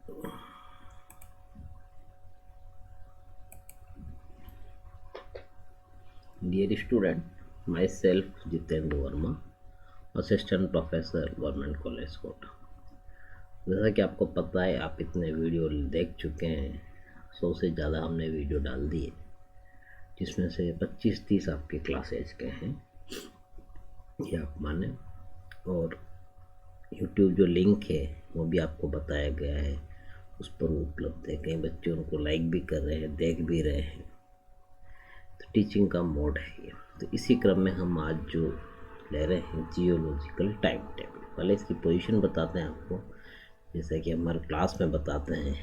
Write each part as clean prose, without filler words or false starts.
Dear student, myself Jitendra Verma, assistant professor government college Kota. जैसा कि आपको पता है, आप इतने वीडियो देख चुके हैं, 100 से ज़्यादा हमने वीडियो डाल दिए, जिसमें से 25-30 आपके क्लास एज के हैं, ये आप माने। और यूट्यूब जो लिंक है वो भी आपको बताया गया है, उस पर उपलब्ध है। कई बच्चे उनको लाइक भी कर रहे हैं, देख भी रहे हैं। तो टीचिंग का मोड है ये। तो इसी क्रम में हम आज जो ले रहे हैं जियोलॉजिकल टाइम टेबल। पहले इसकी पोजीशन बताते हैं आपको, जैसे कि हमारे क्लास में बताते हैं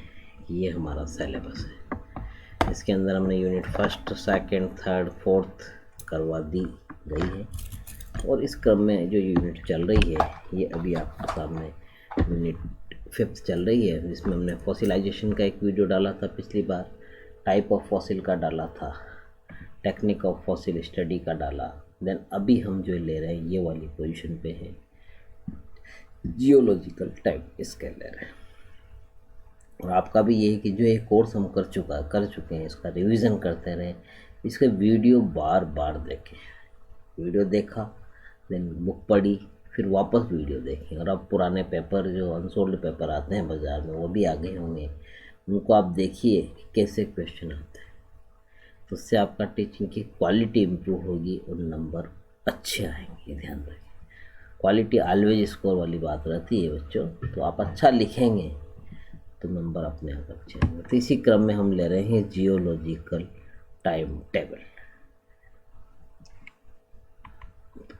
कि ये हमारा सिलेबस है। इसके अंदर हमने unit first, second, third, fourth करवा दी गई है। और इस क्रम में जो यूनिट चल रही है, ये अभी आपके सामने यूनिट फिफ्थ चल रही है, जिसमें हमने फॉसिलाइजेशन का एक वीडियो डाला था पिछली बार, टाइप ऑफ फॉसिल का डाला था, टेक्निक ऑफ फॉसिल स्टडी का डाला। देन अभी हम जो ले रहे हैं ये वाली पोजीशन पे है, जियोलॉजिकल टाइम स्केल ले रहे हैं। और आपका भी ये है कि जो ये कोर्स हम कर चुके हैं, इसका रिवीजन करते रहें, इसके वीडियो बार बार देखें। वीडियो देखा, देन बुक पढ़ी, फिर वापस वीडियो देखें। और अब पुराने पेपर जो अनसोल्ड पेपर आते हैं बाज़ार में, वो भी आ गए होंगे, उनको आप देखिए कि कैसे क्वेश्चन आते हैं। तो उससे आपका टीचिंग की क्वालिटी इम्प्रूव होगी और नंबर अच्छे आएंगे। ध्यान रखें, क्वालिटी ऑलवेज स्कोर वाली बात रहती है बच्चों। तो आप अच्छा लिखेंगे तो नंबर अपने आप अच्छे आएंगे। तो इसी क्रम में हम ले रहे हैं जियोलॉजिकल टाइम टेबल।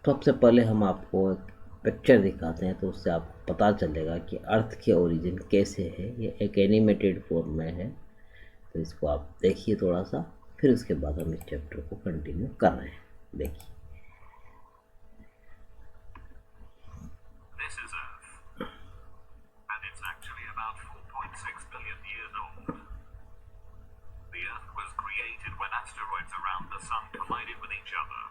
सबसे पहले हम आपको एक पिक्चर दिखाते हैं, तो उससे आपको पता चलेगा कि अर्थ के ओरिजिन कैसे है। ये एक एनिमेटेड फॉर्म में है, तो इसको आप देखिए थोड़ा सा, फिर उसके बाद हम इस चैप्टर को कंटिन्यू कर रहे हैं। देखिए, This is Earth, and it's actually about 4.6 billion years old. The Earth was created when asteroids around the Sun collided with each other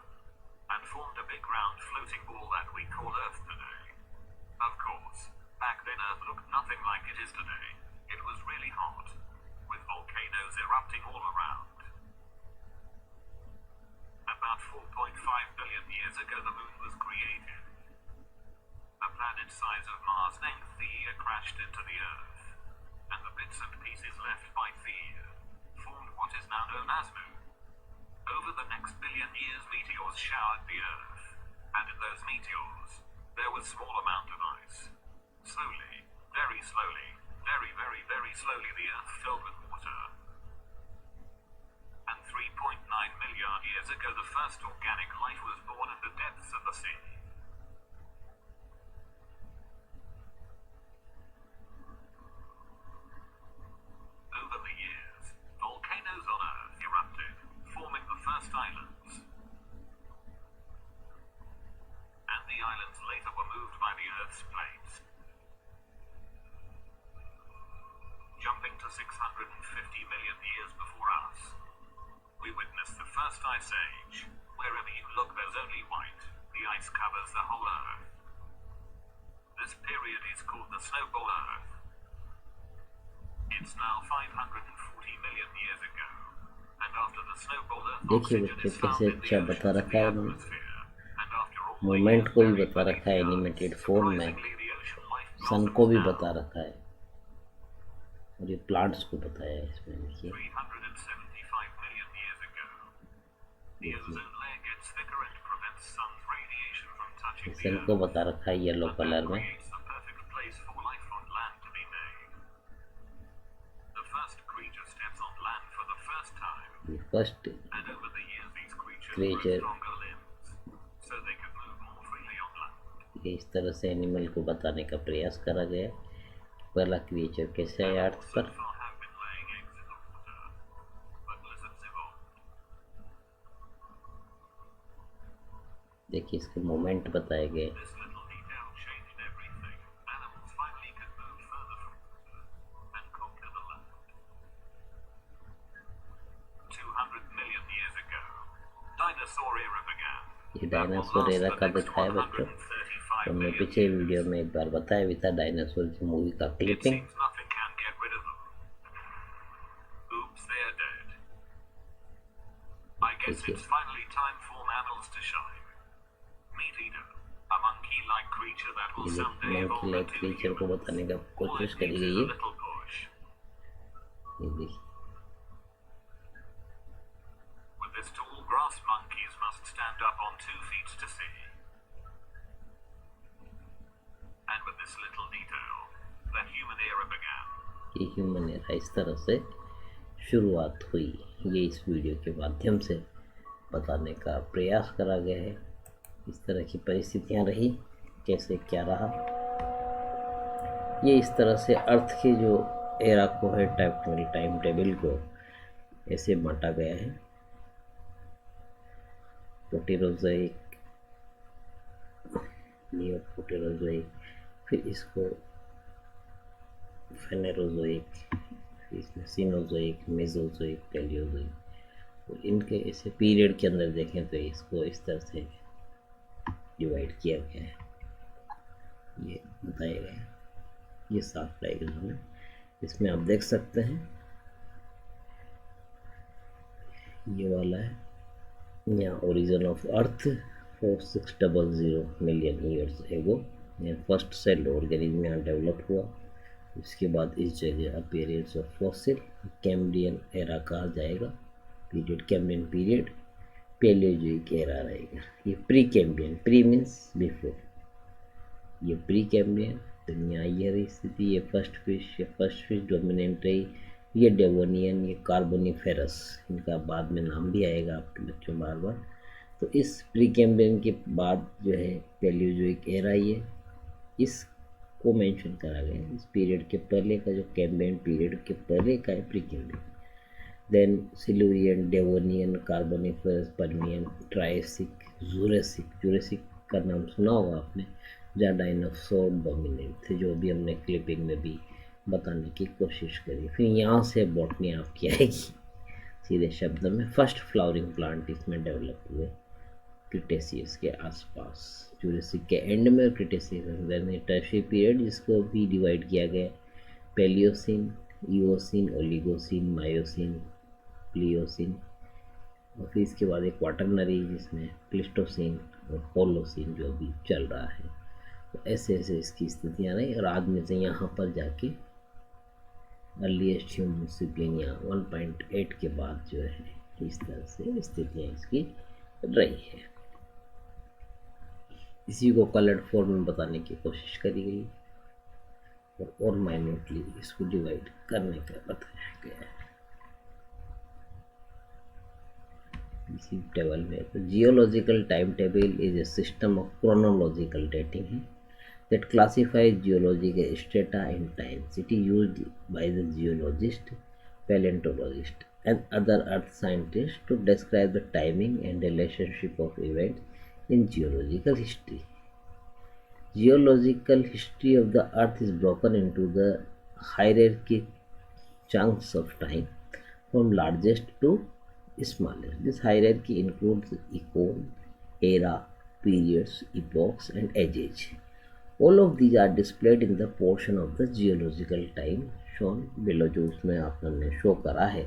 and formed a big round floating ball that we call Earth today. Of course, back then Earth looked nothing like it is today. It was really hot, with volcanoes erupting all around. About 4.5 billion years ago, the Moon was created. A planet size of Mars named Theia crashed into the Earth, and the bits and pieces left by Theia formed what is now known as Moon. Over the next billion years, meteors showered the Earth, and in those meteors, there was small amount of ice. Slowly, very slowly, very slowly, the Earth filled with water. And 3.9 million years ago, the first organic life was born in the depths of the sea. Over the years, volcanoes on Earth erupted, forming the first islands. And the islands later were moved by the Earth's plates. Jumping to 650 million years before us, we witnessed the first ice age. Wherever you look, there's only white. The ice covers the whole Earth. This period is called the Snowball Earth. It's now 540 million years ago. And after the Snowball Earth, देखिए oxygen बच्चे is कैसे found in अच्छा the बता oceans, रखा the है उन्होंने, atmosphere. And after all the movement years को भी buried बता beneath रखा है the Earth, एनिमेटेड फॉर्म में, surprisingly the ocean life सन को blossoms भी now. बता रखा है, और ये प्लांट्स को बताया है इसमें। देखिए 375 million years ago, the ozone layer gets thicker and prevents sun's radiation from touching the sun Earth. को बता रखा है येलो But कलर that में। creates the perfect place for life on land to be made. The first creature steps on land for the first time, first and over the years these creatures Creature. grew stronger limbs, so they could move more freely on land. इस तरह से animal को बताने का प्रयास करा गया। पहला क्रिएचर कैसे आया अर्थ So पर। far have been laying eggs in the water, but lizards evolved. देखिए इसके मोमेंट बताए गए। This little detail changed everything. Animals finally could move further from water and conquer the land. 200 million years ago, dinosaur era began. ये dinosaur era का दिखाया बच्चों, हमने पिछले वीडियो में एक बार बताया भी था डायनासोर की मूवी का It clipping. seems nothing can get rid guess it's finally time for mammals to shine. Meet Ida, a monkey-like creature that will someday monkey evolve like into creature को humans. बताने का All कोशिश it करी needs गई is a है। little push. ये देखिए With this tall, grass monkeys must stand up on 2 feet to see. And with this little detail, the human era began. ये ह्यूमन एरा इस तरह से शुरुआत हुई, ये इस वीडियो के माध्यम से बताने का प्रयास करा गया है। इस तरह की परिस्थितियां रही, कैसे क्या रहा, ये इस तरह से अर्थ के जो एरा को है टाइम टेबल को ऐसे बांटा गया है। प्रोटेरोजोइक, नियो प्रोटेरोजोइक, फिर इसको फेनेरोजोइक, इसमें सीनोजोइक, मेसोजोइक, पैलियोजोइक, तो इनके ऐसे पीरियड के अंदर देखें तो इसको इस तरह से डिवाइड किया गया है, ये बताया गया है। ये साफ डायग्राम है, इसमें आप देख सकते हैं ये वाला है यहाँ origin of earth 4600 million years ago, first cell organism यहाँ डेवलप हुआ। इसके बाद इस जगह appearance of fossil, Cambrian era कहा जाएगा, period Cambrian period, Palaeozoic era रहेगा। ये pre Cambrian, pre means before, ये प्री कैम्ब्रियन, तो यहाँ ये रही स्थिति, ये फर्स्ट फिश डोमिनेंट रही, ये डेवोनियन, ये कार्बोनिफेरस, इनका बाद में नाम भी आएगा आपके बच्चों बार बार। तो इस प्री कैम्ब्रियन के बाद जो है पैलियोजोइक एरा, ये इसको मेंशन करा गया है। इस पीरियड के पहले का जो कैम्ब्रियन पीरियड के पहले का है pre Cambrian. Then Silurian, Devonian, Carboniferous, Permian, Triassic, Jurassic का नाम सुना होगा आपने, जहाँ डायनासोर डोमिनेंट थे, जो भी हमने क्लिपिंग में भी बताने की कोशिश करी। फिर यहाँ से बॉटनी आपकी आएगी, सीधे शब्द में फर्स्ट फ्लावरिंग प्लांट इसमें डेवलप हुए क्रिटेशियस के आसपास, जुरेसिक के एंड में, क्रिटेशियस देन टर्शियरी पीरियड, जिसको भी डिवाइड किया गया पैलियोसिन, ईओसिन, ओलिगोसिन, मायोसिन, प्लियोसिन, और फिर इसके बाद एक क्वाटरनरी जिसमें प्लिस्टोसिन और होलोसिन जो भी चल रहा है। तो ऐसे ऐसे इसकी स्थितियाँ रही, और आज में से यहाँ पर जाके अर्लीस्ट ह्यूमन सिपियन या 1.8 के बाद जो है इस तरह से स्थितियाँ इसकी रही है। इसी को कलर्ड फॉर्म में बताने की कोशिश करी गई और माइन्यूटली इसको डिवाइड करने का बताया गया है इसी टेबल में। तो geological time table is a system of chronological dating है that classifies geological strata in times. It is used by the geologist, paleontologist, and other earth scientists to describe the timing and relationship of events in geological history. Geological history of the earth is broken into the hierarchical chunks of time from largest to smallest. This hierarchy includes epoch, era, periods, epochs, and ages. All of these are displayed in the portion of the geological time shown below, जो उसमें आपने show करा है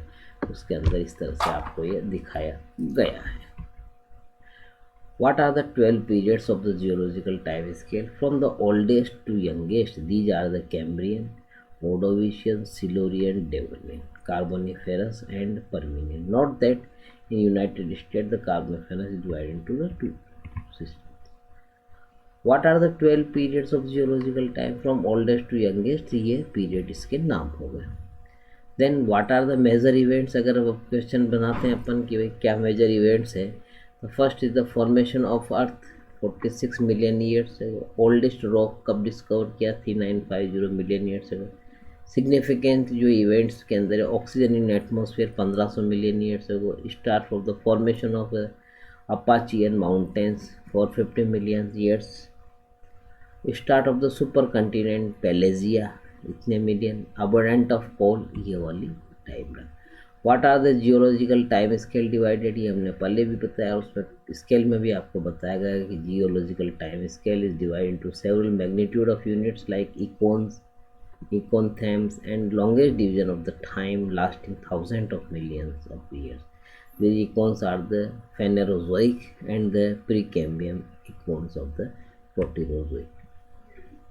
उसके अंदर इस तरह से आपको ये दिखाया गया है। What are the 12 periods of the geological time scale from the oldest to youngest? These are the Cambrian, Ordovician, Silurian, Devonian, Carboniferous, and Permian. Note that in United States the Carboniferous is divided into the two systems. What are the 12 periods of geological time from oldest to youngest? ये period इसके नाम हो गए। Then what are the major events, अगर question बनाते हैं अपन कि भाई क्या मेजर इवेंट्स है, तो first is the formation of earth 46 million years ago. Oldest rock कब डिस्कवर किया, 3950 मिलियन ईयर्स एगो। सिग्निफिकेंट जो इवेंट्स के अंदर है, oxygen in atmosphere 1500 million years ago. Start of the formation of Appalachian mountains 450 million years. Start of the super continent Pelagia इतने million. Abundant of coal, ये वाली time रहा। What are the geological time scale divided, ये हमने पहले भी बताया, उसमें स्केल में भी आपको बताया गया कि geological time scale is divide into several magnitude of units like eons, eonothems, and longest division of the time lasting thousand of millions of years. These eons are the Phanerozoic and the Precambrian eons of the Proterozoic.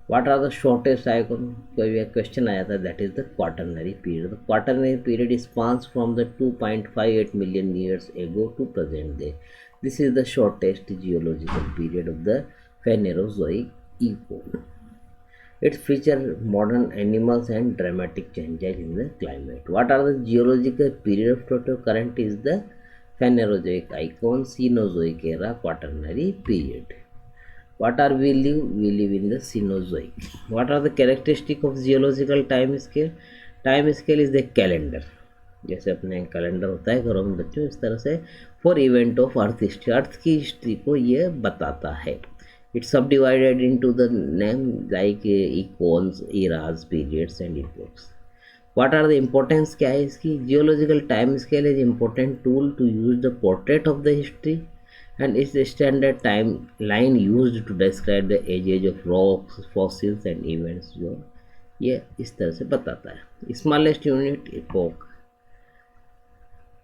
What are the shortest icon? कोई question आया था, that is the quaternary period. The quaternary period spans from the 2.58 million years ago to present day. This is the shortest geological period of the Phanerozoic epoch. It features modern animals and dramatic changes in the climate. What are the geological period of total current is the Phanerozoic icon, Cenozoic era, Quaternary period. What are we live? We live in the Cenozoic. What are the characteristics of geological time scale? Time scale is the calendar. जैसे अपने calendar होता है घरों में बच्चों, इस तरह से for event of earth history, earth की हिस्ट्री को ये बताता है. It's subdivided into the name like eons, eras, periods and epochs. What are the importance? क्या है इसकी? Geological time scale is important tool to use the portrait of the history and it's a standard timeline used to describe the age of rocks, fossils and events. जो ये इस तरह से बताता है. Smallest unit epoch.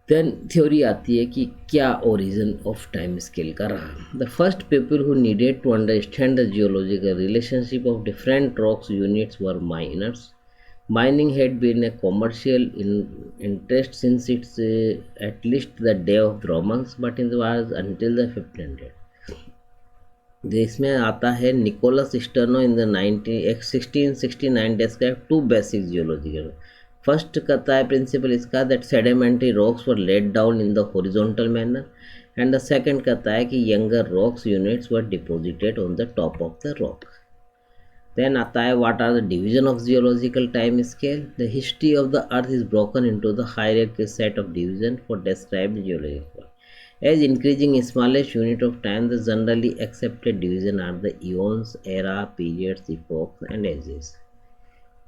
Then theory आती है कि क्या ओरिजिन ऑफ टाइम स्केल का रहा. The first people who needed to understand the geological relationship of different rocks units were miners. Mining had been a commercial interest since it's at least the day of the Romans, but it was until the 1500. इसमें आता है Nicolas Steno in the 1669 described two basic geological. First कहता है principle इसका that sedimentary rocks were laid down in the horizontal manner and the second कहता है कि younger rocks units were deposited on the top of the rock. Then आता है what are the division of geological time scale. The history of the earth is broken into the hierarchical set of division for described geological. As increasing smallest unit of time, the generally accepted division are the eons, era, periods, epochs and ages.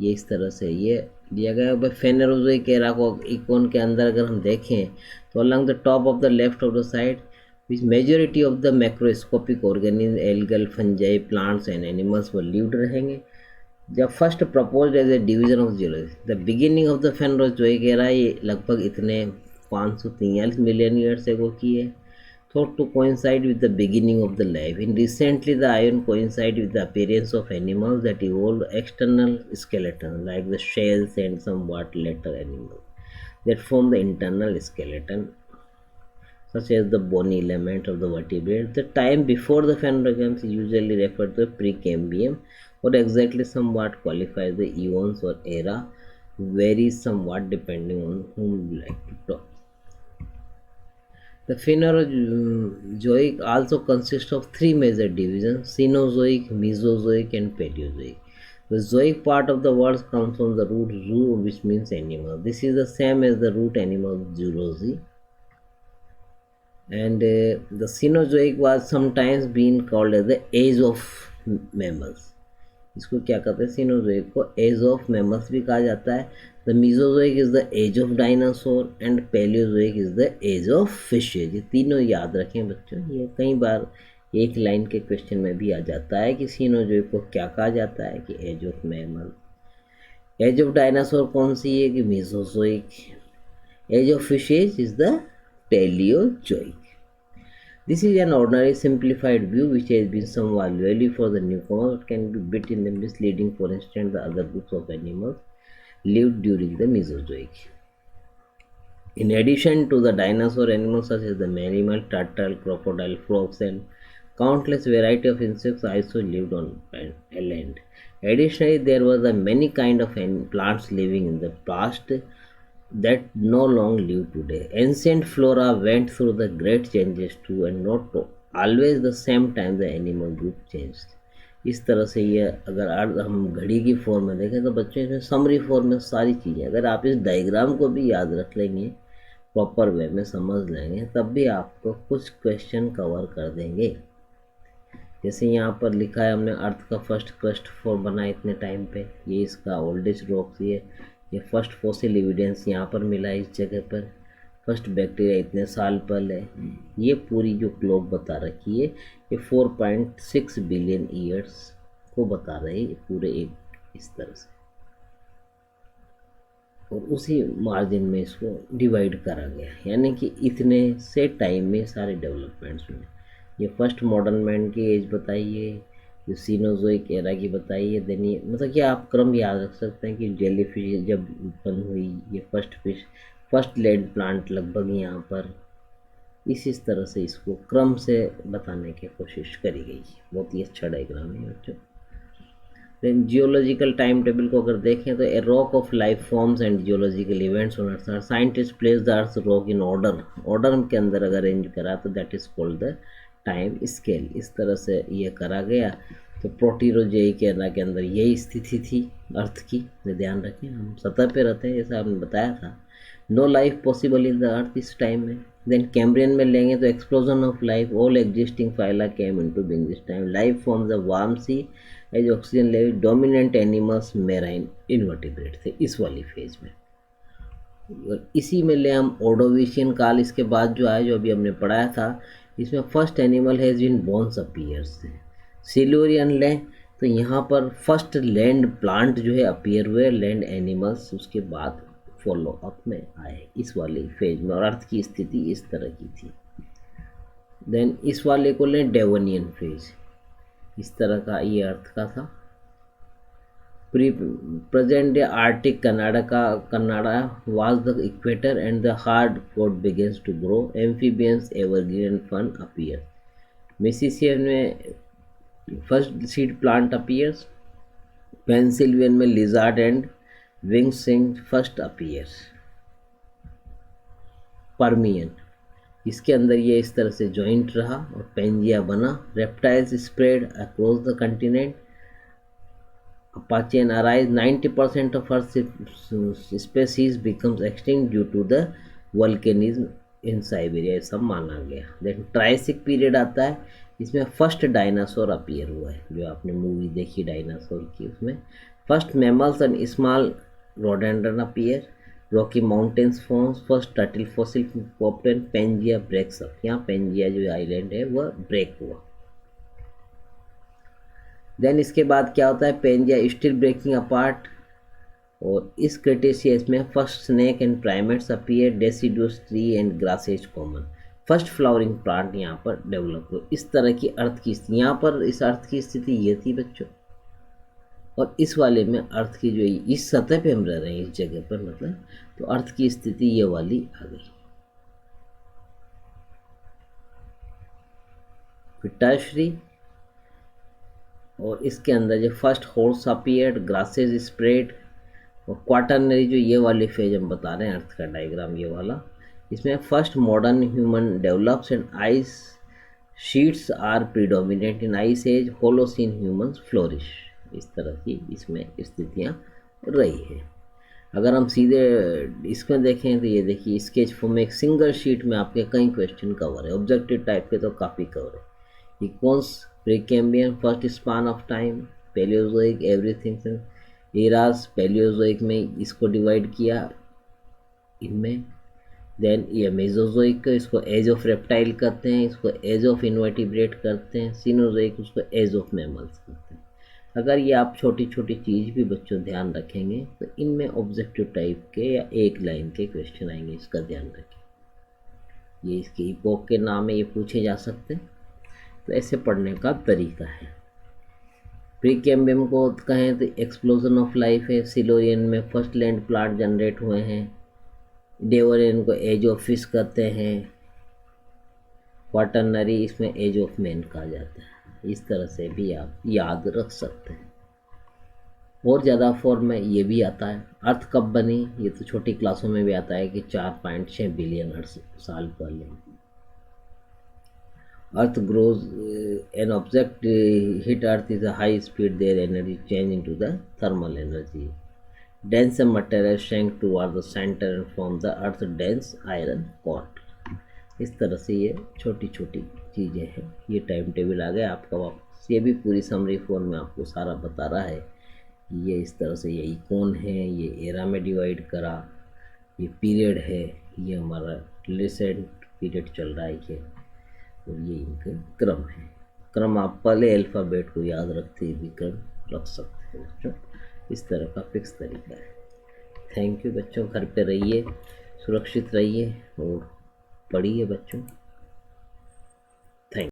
ये इस तरह से ये दिया गया है. फेनेरोजोइक era को इकोन के अंदर अगर हम देखें तो along the top of the left of the side which majority of the macroscopic organism, algal, fungi, plants and animals वो लिव्ड रहेंगे. जब first proposed as a division of geology, the beginning of the Phanerozoic era ये लगभग इतने 543 million years एगो की है. Thought to coincide with the beginning of the life. In recently, the ion coincide with the appearance of animals that evolved external skeleton, like the shells and somewhat later animals that form the internal skeleton, such as the bony element of the vertebrate. The time before the phanerozoic is usually referred to Precambrian, or exactly somewhat qualifies the eons or era, varies somewhat depending on whom you like to talk. The Phanerozoic also consists of three major divisions: Cenozoic, Mesozoic and Paleozoic. The zoic part of the word comes from the root zoo, which means animal. This is the same as the root animal zoology. And the Cenozoic was sometimes been called as the age of mammals. इसको क्या कहते हैं? Cenozoic को as of mammals भी कहा जाता है. The Mesozoic is the age of dinosaur and Palaeozoic is the age of fishes. ये तीनों याद रखें बच्चों, ये कई बार एक लाइन के क्वेश्चन में भी आ जाता है कि सीनोजोइक को क्या कहा जाता है कि age of mammal. Age of dinosaur कौन सी है कि Mesozoic. Age of fishes is the Palaeozoic. This is an ordinary simplified view which has been somewhat value for the newcomer, but can be bit in the misleading. For instance, the other groups of animals lived during the Mesozoic. In addition to the dinosaur animals such as the mammal, turtle, crocodile, frogs and countless variety of insects also lived on land. Additionally, there were the many kind of plants living in the past that no longer live today. Ancient flora went through the great changes too, and not always the same time the animal group changed. इस तरह से ये अगर हम घड़ी की form में देखें तो बच्चों इसमें समरी फॉर्म में सारी चीज़ें, अगर आप इस डायग्राम को भी याद रख लेंगे, प्रॉपर वे में समझ लेंगे, तब भी आपको कुछ क्वेश्चन कवर कर देंगे. जैसे यहाँ पर लिखा है हमने अर्थ का फर्स्ट क्रस्ट फॉर्म बना इतने टाइम पे, ये इसका ओल्डेस्ट रॉक ये फर्स्ट फॉसिल एविडेंस यहाँ पर मिला है इस जगह पर. फर्स्ट बैक्टीरिया इतने साल पहले. ये पूरी जो क्लॉक बता रखी है ये 4.6 बिलियन ईयर्स को बता रही है पूरे एक इस तरह से. और उसी मार्जिन में इसको डिवाइड करा गया, यानी कि इतने से टाइम में सारे डेवलपमेंट्स हुए। ये फर्स्ट मॉडर्न मैन की एज बताइए, जो सीनोजोइक एरा की बताइए, देन ये मतलब कि आप क्रम याद रख सकते हैं कि जेली फिश जब उत्पन्न हुई, ये first fish, first land plant लगभग यहाँ पर, इस तरह से इसको क्रम से बताने की कोशिश करी गई है। बहुत ही अच्छा डायग्राम है बच्चों। देन जियोलॉजिकल टाइम टेबल को अगर देखें तो a rock of life forms and geological events on earth, scientist place the earth rock in order, order के अंदर अगर अरेंज करा तो that is called the time scale. इस तरह से ये करा गया। तो प्रोटीरोजेइक एरा के अंदर यही स्थिति थी अर्थ की, ध्यान रखें हम सतह पे रहते हैं जैसा आपने बताया था। No life possible in the earth इस टाइम में। देन कैम्ब्रियन में लेंगे तो explosion of life, all existing phyla came into being this time, life from the warm sea as oxygen level, dominant animals marine invertebrate थे इस वाली phase में। और इसी में ले हम ओडोविशियन काल, इसके बाद जो आया, जो अभी हमने पढ़ाया था, इसमें first animal has been bones appears है। सिल्यूरियन लें तो यहाँ पर फर्स्ट लैंड प्लांट जो है अपीयर हुए, लैंड एनिमल्स उसके बाद फॉलो अप में आए इस वाली फेज में, और अर्थ की स्थिति इस तरह की थी। देन इस वाले को लें डेवोनियन फेज, इस तरह का ये अर्थ का था। Present day Arctic Canada was the equator and the hard core begins to grow, amphibians evergreen fern appear, Mississippi में first seed plant appears, Pennsylvania में lizard and wing sing first appears, Permian इसके अंदर ये इस तरह से joint रहा और पेंजिया बना, reptiles spread across the continent, Apache and arise, 90% of Earth's species becomes extinct due to the volcanism in Siberia, सब माना गया। देन ट्राइसिक पीरियड आता है, इसमें फर्स्ट डायनासोर अपीयर हुआ है, जो आपने मूवी देखी डायनासोर की, उसमें first mammals and small rhododendron appear, Rocky Mountains forms, first turtle fossil पॉप्टन, पेंजिया ब्रेक्स अप, यहाँ पेंजिया जो आइलैंड है वह ब्रेक हुआ। देन इसके बाद क्या होता है, पेंजिया स्टिल ब्रेकिंग अपार्ट, और इस क्रेटेशियस में first snake and primates appear, deciduous tree and grasses common, first flowering plant यहाँ पर डेवलप हुए। इस तरह की अर्थ की स्थिति, यहाँ पर इस अर्थ की स्थिति ये थी बच्चों, और इस वाले में अर्थ की जो इस सतह पे हम रह रहे हैं इस जगह पर, मतलब तो अर्थ की स्थिति ये वाली आ गई। पिटाश्री, और इसके अंदर जो first horse appeared, grasses spread, और क्वाटरनरी जो ये वाली फेज हम बता रहे हैं अर्थ का डायग्राम ये वाला, इसमें first modern human develops and ice sheets are predominant in ice age, Holocene humans flourish, इस तरह की इसमें स्थितियाँ रही है। अगर हम सीधे इसमें देखें तो ये देखिए स्केच फॉर्म में एक सिंगल शीट में आपके कई क्वेश्चन कवर है, ऑब्जेक्टिव टाइप के तो काफ़ी कवर है। ये कौन Precambrian first span of time, Paleozoic everything eras, Paleozoic में इसको डिवाइड किया इनमें। देन ये मेजोजोइक, इसको एज ऑफ रेप्टाइल कहते हैं, इसको एज ऑफ इन्वर्टिब्रेट करते हैं, सीनोजोइक उसको एज ऑफ मैमल्स करते हैं। अगर ये आप छोटी छोटी चीज़ भी बच्चों ध्यान रखेंगे तो इनमें ऑब्जेक्टिव टाइप के या एक लाइन के क्वेश्चन आएंगे, इसका ध्यान रखें। ये इसके इपोक के नाम है, ये पूछे जा सकते हैं, तो ऐसे पढ़ने का तरीका है। प्रीकैम्बियम को कहें तो एक्सप्लोजन ऑफ लाइफ है, सिलोरियन में फर्स्ट लैंड प्लांट जनरेट हुए हैं, डेवोरियन को एज ऑफ फिश कहते हैं, क्वाटरनरी इसमें एज ऑफ मैन कहा जाता है। इस तरह से भी आप याद रख सकते हैं। और ज़्यादा फॉर्म में ये भी आता है, अर्थ कब बनी, ये तो छोटी क्लासों में भी आता है कि 4.6 बिलियन साल पहले। Earth grows, an object hit Earth is a high speed, their energy change into the thermal energy. Dense material shrank toward the center and form the Earth dense iron core. इस तरह से ये छोटी छोटी चीज़ें हैं। ये टाइम टेबल आ गया आपका वापस, ये भी पूरी समरी फॉर्म में आपको सारा बता रहा है। ये इस तरह से ये इकोन है, ये एरा में डिवाइड करा, ये पीरियड है, ये हमारा रिसेंट पीरियड चल रहा है ये, और ये इनका क्रम है। क्रम आप पहले अल्फ़ाबेट को याद रखते ही भी क्रम रख सकते हैं बच्चों, इस तरह का फिक्स तरीका है। थैंक यू बच्चों, घर पे रहिए, सुरक्षित रहिए और पढ़िए बच्चों। थैंक